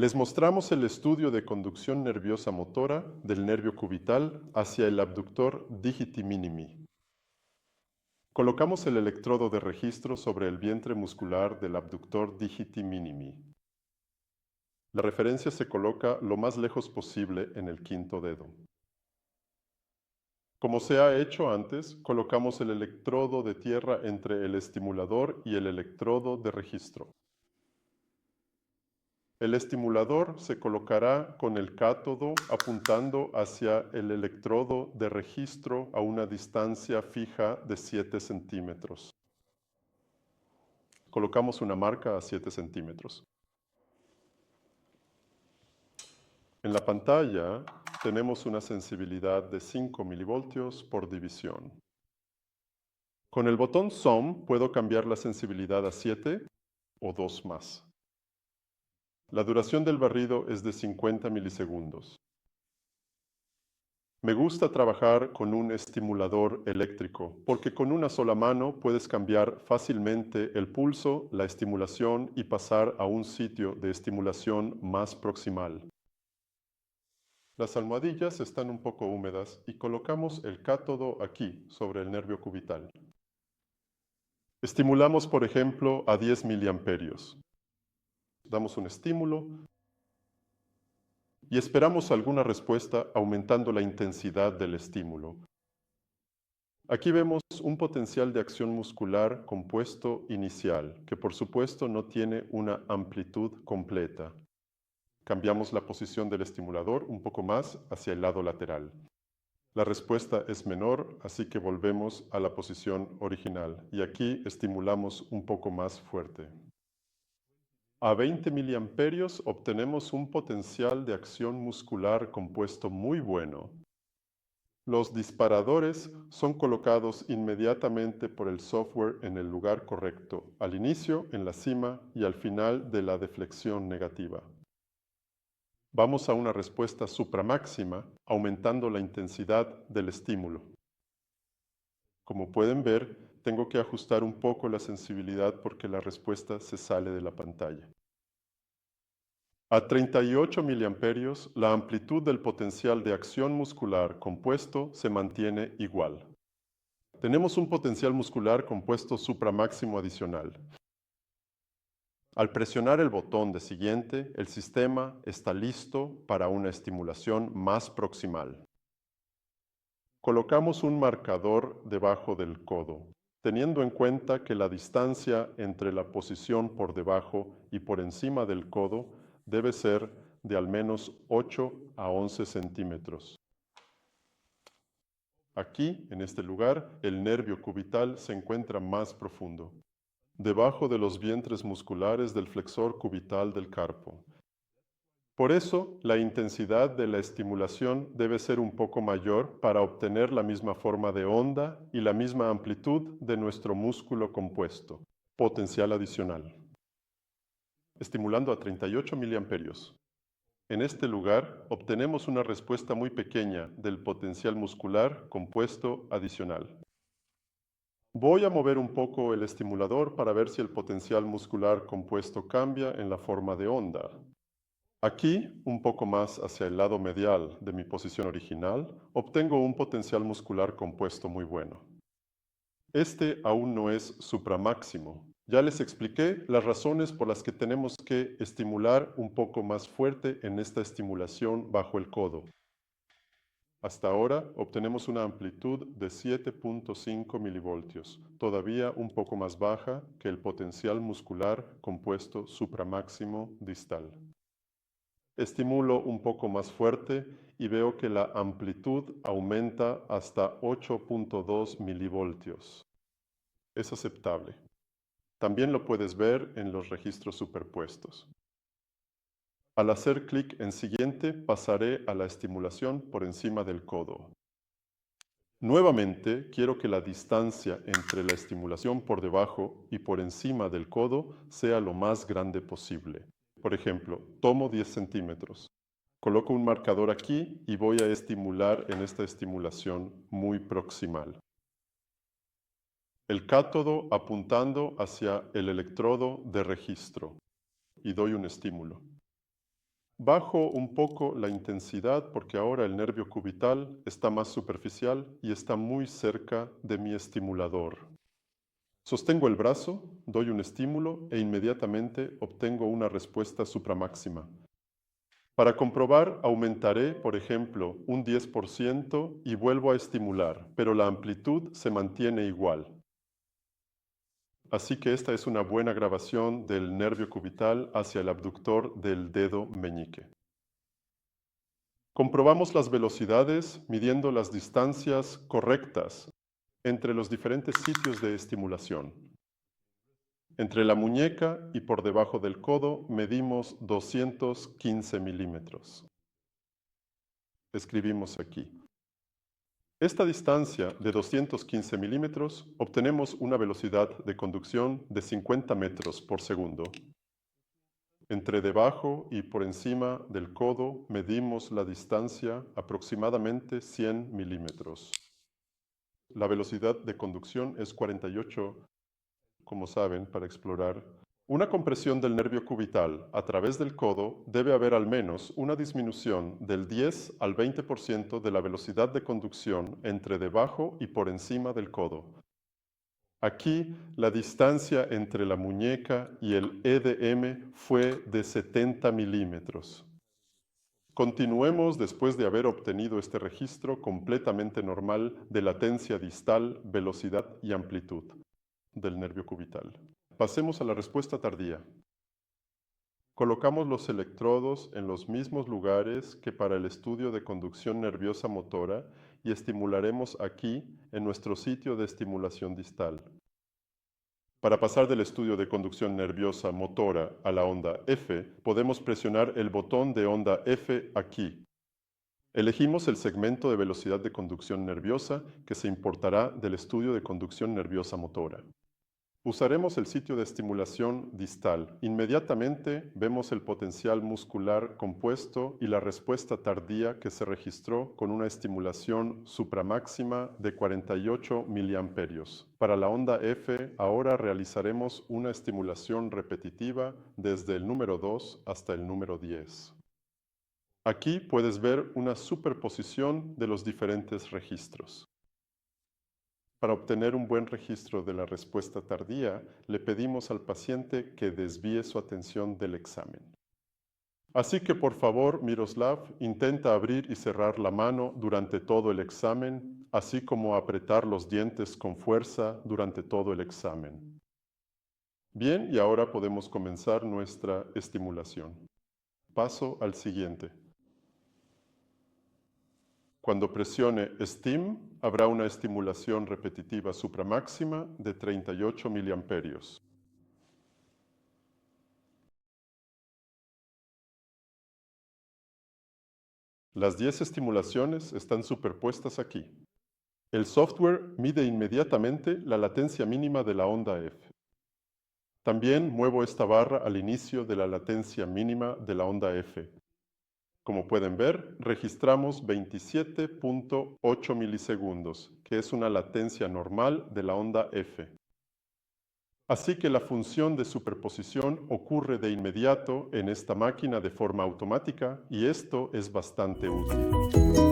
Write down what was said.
Les mostramos el estudio de conducción nerviosa motora del nervio cubital hacia el abductor digiti minimi. Colocamos el electrodo de registro sobre el vientre muscular del abductor digiti minimi. La referencia se coloca lo más lejos posible en el quinto dedo. Como se ha hecho antes, colocamos el electrodo de tierra entre el estimulador y el electrodo de registro. El estimulador se colocará con el cátodo apuntando hacia el electrodo de registro a una distancia fija de 7 centímetros. Colocamos una marca a 7 centímetros. En la pantalla tenemos una sensibilidad de 5 milivoltios por división. Con el botón SOM puedo cambiar la sensibilidad a 7 o 2 más. La duración del barrido es de 50 milisegundos. Me gusta trabajar con un estimulador eléctrico porque con una sola mano puedes cambiar fácilmente el pulso, la estimulación y pasar a un sitio de estimulación más proximal. Las almohadillas están un poco húmedas y colocamos el cátodo aquí, sobre el nervio cubital. Estimulamos, por ejemplo, a 10 miliamperios. Damos un estímulo y esperamos alguna respuesta aumentando la intensidad del estímulo. Aquí vemos un potencial de acción muscular compuesto inicial, que por supuesto no tiene una amplitud completa. Cambiamos la posición del estimulador un poco más hacia el lado lateral. La respuesta es menor, así que volvemos a la posición original y aquí estimulamos un poco más fuerte. A 20 miliamperios obtenemos un potencial de acción muscular compuesto muy bueno. Los disparadores son colocados inmediatamente por el software en el lugar correcto, al inicio, en la cima y al final de la deflexión negativa. Vamos a una respuesta supramáxima, aumentando la intensidad del estímulo. Como pueden ver, tengo que ajustar un poco la sensibilidad porque la respuesta se sale de la pantalla. A 38 miliamperios, la amplitud del potencial de acción muscular compuesto se mantiene igual. Tenemos un potencial muscular compuesto supramáximo adicional. Al presionar el botón de siguiente, el sistema está listo para una estimulación más proximal. Colocamos un marcador debajo del codo, teniendo en cuenta que la distancia entre la posición por debajo y por encima del codo debe ser de al menos 8 a 11 centímetros. Aquí, en este lugar, el nervio cubital se encuentra más profundo, debajo de los vientres musculares del flexor cubital del carpo. Por eso, la intensidad de la estimulación debe ser un poco mayor para obtener la misma forma de onda y la misma amplitud de nuestro músculo compuesto. Potencial adicional. Estimulando a 38 miliamperios. En este lugar, obtenemos una respuesta muy pequeña del potencial muscular compuesto adicional. Voy a mover un poco el estimulador para ver si el potencial muscular compuesto cambia en la forma de onda. Aquí, un poco más hacia el lado medial de mi posición original, obtengo un potencial muscular compuesto muy bueno. Este aún no es supramáximo. Ya les expliqué las razones por las que tenemos que estimular un poco más fuerte en esta estimulación bajo el codo. Hasta ahora obtenemos una amplitud de 7.5 milivoltios, todavía un poco más baja que el potencial muscular compuesto supramáximo distal. Estimulo un poco más fuerte y veo que la amplitud aumenta hasta 8.2 milivoltios. Es aceptable. También lo puedes ver en los registros superpuestos. Al hacer clic en siguiente, pasaré a la estimulación por encima del codo. Nuevamente, quiero que la distancia entre la estimulación por debajo y por encima del codo sea lo más grande posible. Por ejemplo, tomo 10 centímetros. Coloco un marcador aquí y voy a estimular en esta estimulación muy proximal. El cátodo apuntando hacia el electrodo de registro y doy un estímulo. Bajo un poco la intensidad porque ahora el nervio cubital está más superficial y está muy cerca de mi estimulador. Sostengo el brazo, doy un estímulo e inmediatamente obtengo una respuesta supramáxima. Para comprobar, aumentaré, por ejemplo, un 10% y vuelvo a estimular, pero la amplitud se mantiene igual. Así que esta es una buena grabación del nervio cubital hacia el abductor del dedo meñique. Comprobamos las velocidades midiendo las distancias correctas entre los diferentes sitios de estimulación. Entre la muñeca y por debajo del codo medimos 215 milímetros. Escribimos aquí. Esta distancia de 215 milímetros obtenemos una velocidad de conducción de 50 metros por segundo. Entre debajo y por encima del codo medimos la distancia aproximadamente 100 milímetros. La velocidad de conducción es 48, como saben, para explorar. Una compresión del nervio cubital a través del codo debe haber al menos una disminución del 10 al 20% de la velocidad de conducción entre debajo y por encima del codo. Aquí la distancia entre la muñeca y el EDM fue de 70 milímetros. Continuemos después de haber obtenido este registro completamente normal de latencia distal, velocidad y amplitud del nervio cubital. Pasemos a la respuesta tardía. Colocamos los electrodos en los mismos lugares que para el estudio de conducción nerviosa motora y estimularemos aquí en nuestro sitio de estimulación distal. Para pasar del estudio de conducción nerviosa motora a la onda F, podemos presionar el botón de onda F aquí. Elegimos el segmento de velocidad de conducción nerviosa que se importará del estudio de conducción nerviosa motora. Usaremos el sitio de estimulación distal. Inmediatamente vemos el potencial muscular compuesto y la respuesta tardía que se registró con una estimulación supramáxima de 48 miliamperios. Para la onda F, ahora realizaremos una estimulación repetitiva desde el número 2 hasta el número 10. Aquí puedes ver una superposición de los diferentes registros. Para obtener un buen registro de la respuesta tardía, le pedimos al paciente que desvíe su atención del examen. Así que por favor, Miroslav, intenta abrir y cerrar la mano durante todo el examen, así como apretar los dientes con fuerza durante todo el examen. Bien, y ahora podemos comenzar nuestra estimulación. Paso al siguiente. Cuando presione STIM, habrá una estimulación repetitiva supramáxima de 38 miliamperios. Las 10 estimulaciones están superpuestas aquí. El software mide inmediatamente la latencia mínima de la onda F. También muevo esta barra al inicio de la latencia mínima de la onda F. Como pueden ver, registramos 27.8 milisegundos, que es una latencia normal de la onda F. Así que la función de superposición ocurre de inmediato en esta máquina de forma automática y esto es bastante útil.